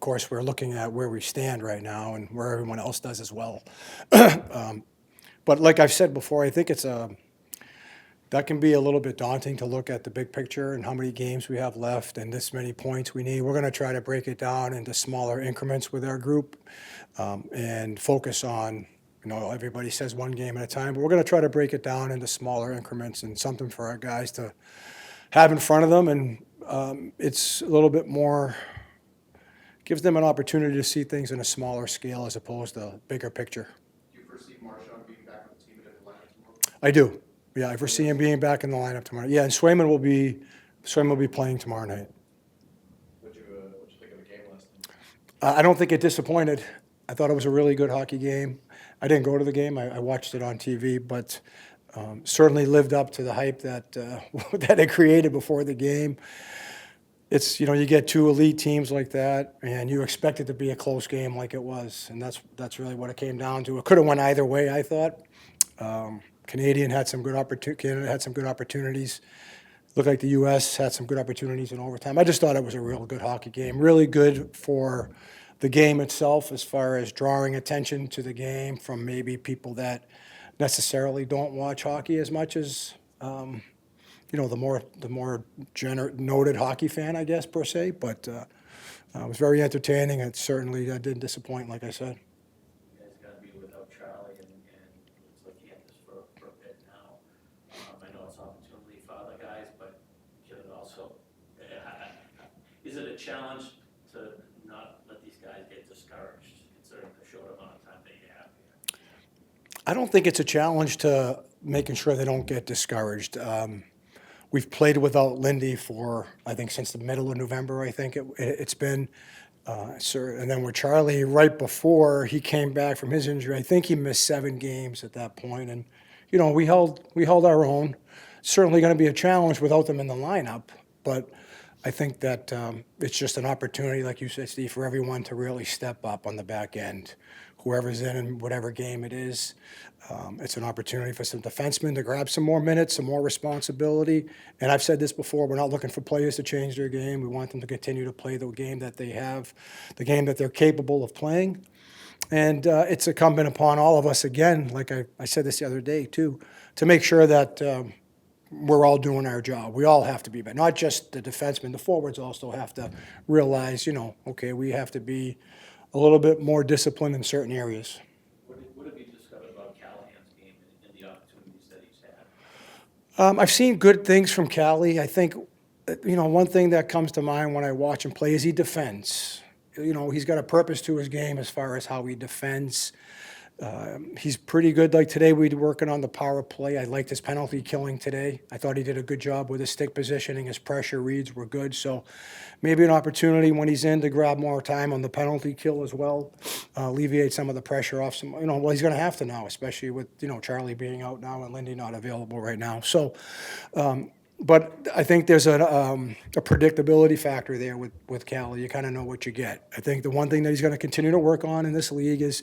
of course, we're looking at where we stand right now and where everyone else does as well. But like I've said before, I think that can be a little bit daunting to look at the big picture and how many games we have left and this many points we need. We're going to try to break it down into smaller increments with our group and focus on, everybody says one game at a time, but we're going to try to break it down into smaller increments and something for our guys to have in front of them. And it's a little bit more, gives them an opportunity to see things in a smaller scale as opposed to bigger picture. Do you foresee Marshawn being back on the team at the lineup tomorrow? I do. Yeah, I foresee him being back in the lineup tomorrow. Yeah, and Swayman will be playing tomorrow night. What'd you think of the game last night? I don't think it disappointed. I thought it was a really good hockey game. I didn't go to the game. I watched it on TV, but certainly lived up to the hype that that it created before the game. It's, you get two elite teams like that, and you expect it to be a close game like it was, and that's really what it came down to. It could have went either way, I thought. Canadian had some good Canada had some good opportunities. Looked like the U.S. had some good opportunities in overtime. I just thought it was a real good hockey game. Really good for the game itself as far as drawing attention to the game from maybe people that necessarily don't watch hockey as much as the more noted hockey fan, I guess, per se. But it was very entertaining. It certainly didn't disappoint, like I said. You guys got to be without Charlie, and it looks like you have this for a bit now. I know it's opportunity for other guys, but can it also, is it a challenge to not let these guys get discouraged, considering the short amount of time that you have here? I don't think it's a challenge to making sure they don't get discouraged. We've played without Lindy for, I think, since the middle of November, I think it's been. And then with Charlie, right before he came back from his injury, I think he missed 7 games at that point. And, we held our own. Certainly going to be a challenge without them in the lineup. But I think that it's just an opportunity, like you said, Steve, for everyone to really step up on the back end. Whoever's in whatever game it is, it's an opportunity for some defensemen to grab some more minutes, some more responsibility. And I've said this before, we're not looking for players to change their game. We want them to continue to play the game that they have, the game that they're capable of playing. And it's incumbent upon all of us, again, like I said this the other day too, to make sure that we're all doing our job. We all have to be, but not just the defensemen. The forwards also have to realize, okay, we have to be a little bit more disciplined in certain areas. What have you discovered about Callahan's game and the opportunities that he's had? I've seen good things from Callie. I think, one thing that comes to mind when I watch him play is he defends. He's got a purpose to his game as far as how he defends. He's pretty good. Like today, we were working on the power play. I liked his penalty killing today. I thought he did a good job with his stick positioning. His pressure reads were good. So maybe an opportunity when he's in to grab more time on the penalty kill as well, alleviate some of the pressure off some. Well, he's going to have to now, especially with Charlie being out now and Lindy not available right now. So. But I think there's a predictability factor there with Callie. You kind of know what you get. I think the one thing that he's going to continue to work on in this league is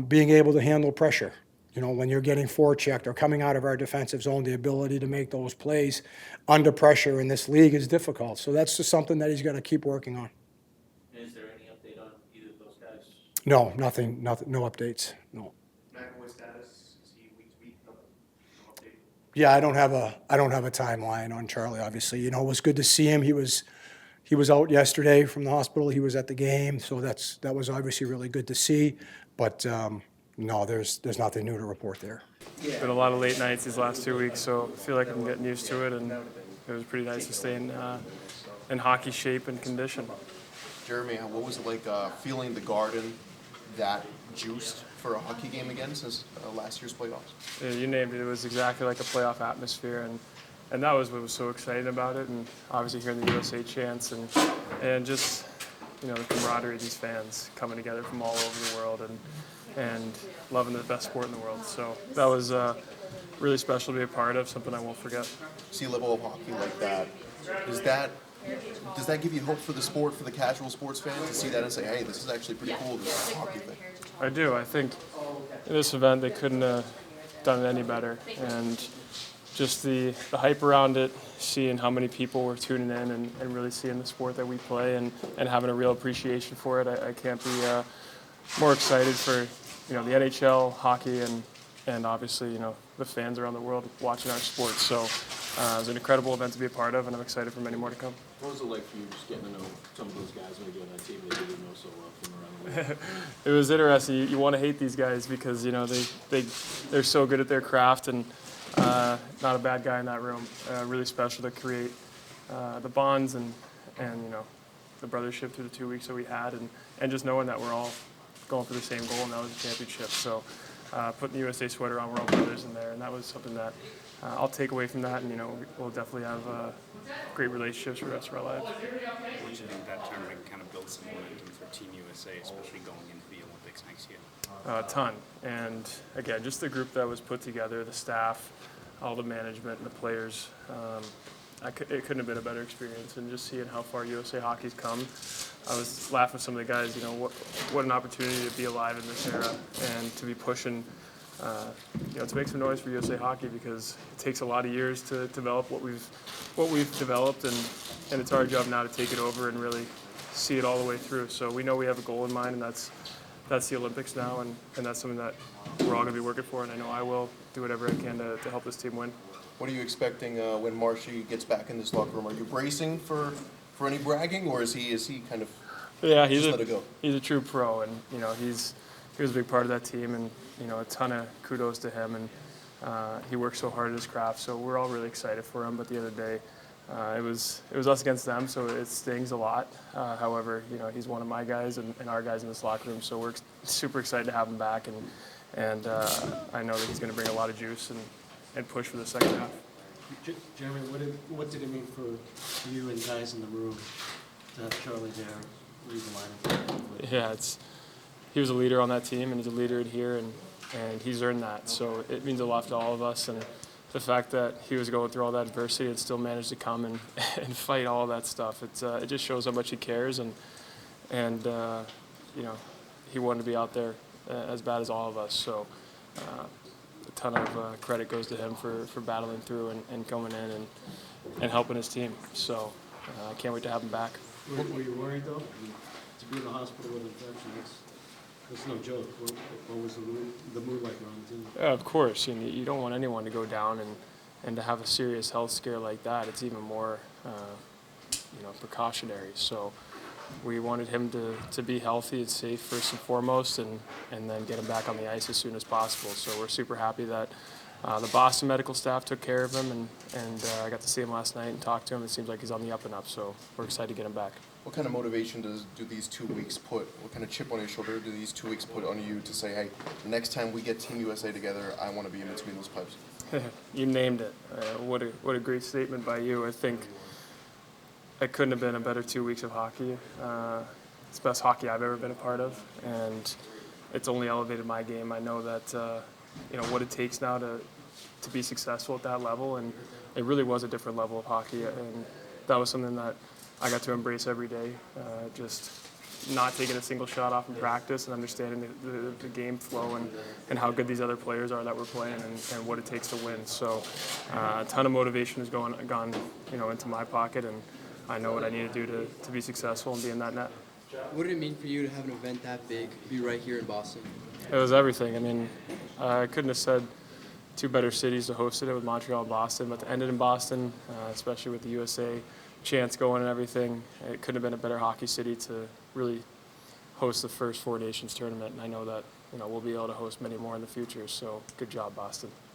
being able to handle pressure. When you're getting forechecked or coming out of our defensive zone, the ability to make those plays under pressure in this league is difficult. So that's just something that he's going to keep working on. Is there any update on either of those guys? No, nothing, no updates, no. McAvoy status, is he week to week? No update? Yeah, I don't have a timeline on Charlie. Obviously, it was good to see him. He was out yesterday from the hospital. He was at the game, so that was obviously really good to see. But no, there's nothing new to report there. It's been a lot of late nights these last 2 weeks, so I feel like I'm getting used to it, and it was pretty nice to stay in hockey shape and condition. Jeremy, what was it like feeling the Garden that juiced for a hockey game again since last year's playoffs? Yeah, you named it. It was exactly like a playoff atmosphere, and that was what was so exciting about it. And obviously hearing the USA chants and just the camaraderie of these fans coming together from all over the world and loving the best sport in the world. So that was really special to be a part of, something I won't forget. See a level of hockey like that, does that give you hope for the sport, for the casual sports fan, to see that and say, hey, this is actually pretty cool, this hockey thing? I do. I think in this event they couldn't have done it any better. And just the hype around it, seeing how many people were tuning in and really seeing the sport that we play and having a real appreciation for it. I can't be more excited for the NHL, hockey, and obviously the fans around the world watching our sport. So it was an incredible event to be a part of, and I'm excited for many more to come. What was it like for you just getting to know some of those guys maybe on that team that you didn't know so well from around the league? It was interesting. You want to hate these guys because they're so good at their craft, and not a bad guy in that room. Really special to create the bonds and the brothership through the 2 weeks that we had, and just knowing that we're all going for the same goal, and that was a championship. So putting the USA sweater on, we're all brothers in there, and that was something that I'll take away from that, and we'll definitely have great relationships for the rest of our lives. What do you think that tournament kind of build some momentum for Team USA, especially going into the Olympics next year? A ton. And again, just the group that was put together, the staff, all the management and the players. It couldn't have been a better experience. And just seeing how far USA Hockey's come, I was laughing with some of the guys, what an opportunity to be alive in this era and to be pushing, to make some noise for USA Hockey, because it takes a lot of years to develop what we've developed, and it's our job now to take it over and really see it all the way through. So we know we have a goal in mind, and that's the Olympics now, and that's something that we're all going to be working for, and I know I will do whatever I can to help this team win. What are you expecting when Marshy gets back in this locker room? Are you bracing for any bragging, or is he kind of Yeah, just let it go? He's a true pro, and he was a big part of that team, and a ton of kudos to him, and he works so hard at his craft. So we're all really excited for him. But the other day, it was us against them, so it stings a lot. However, he's one of my guys and our guys in this locker room, so we're super excited to have him back, and I know that he's going to bring a lot of juice and push for the second half. Jeremy, what did it mean for you and guys in the room to have Charlie there lead the lineup? Yeah, he was a leader on that team, and he's a leader in here, and he's earned that. So it means a lot to all of us, and the fact that he was going through all that adversity and still managed to come and fight all of that stuff, it just shows how much he cares, and he wanted to be out there as bad as all of us. So a ton of credit goes to him for battling through and coming in and helping his team. So I can't wait to have him back. Were you worried, though? To be in the hospital with an infection, that's no joke. What was the mood like around the team? Of course, you don't want anyone to go down and to have a serious health scare like that. It's even more, precautionary. So we wanted him to be healthy and safe first and foremost, and then get him back on the ice as soon as possible. So we're super happy that the Boston medical staff took care of him, and I got to see him last night and talk to him. It seems like he's on the up and up, so we're excited to get him back. What kind of motivation do these 2 weeks put? What kind of chip on your shoulder do these 2 weeks put on you to say, hey, the next time we get Team USA together, I want to be in between those pipes? You named it. What a great statement by you. I think it couldn't have been a better 2 weeks of hockey. It's the best hockey I've ever been a part of, and it's only elevated my game. I know that what it takes now to be successful at that level, and it really was a different level of hockey, and that was something that I got to embrace every day. Just not taking a single shot off in practice and understanding the game flow and how good these other players are that we're playing and what it takes to win. So a ton of motivation has gone into my pocket, and I know what I need to do to be successful and be in that net. What did it mean for you to have an event that big, be right here in Boston? It was everything. I mean, I couldn't have said two better cities to host it with Montreal and Boston, but to end it in Boston, especially with the USA chance going and everything, it couldn't have been a better hockey city to really host the first Four Nations tournament. And I know that we'll be able to host many more in the future. So good job, Boston.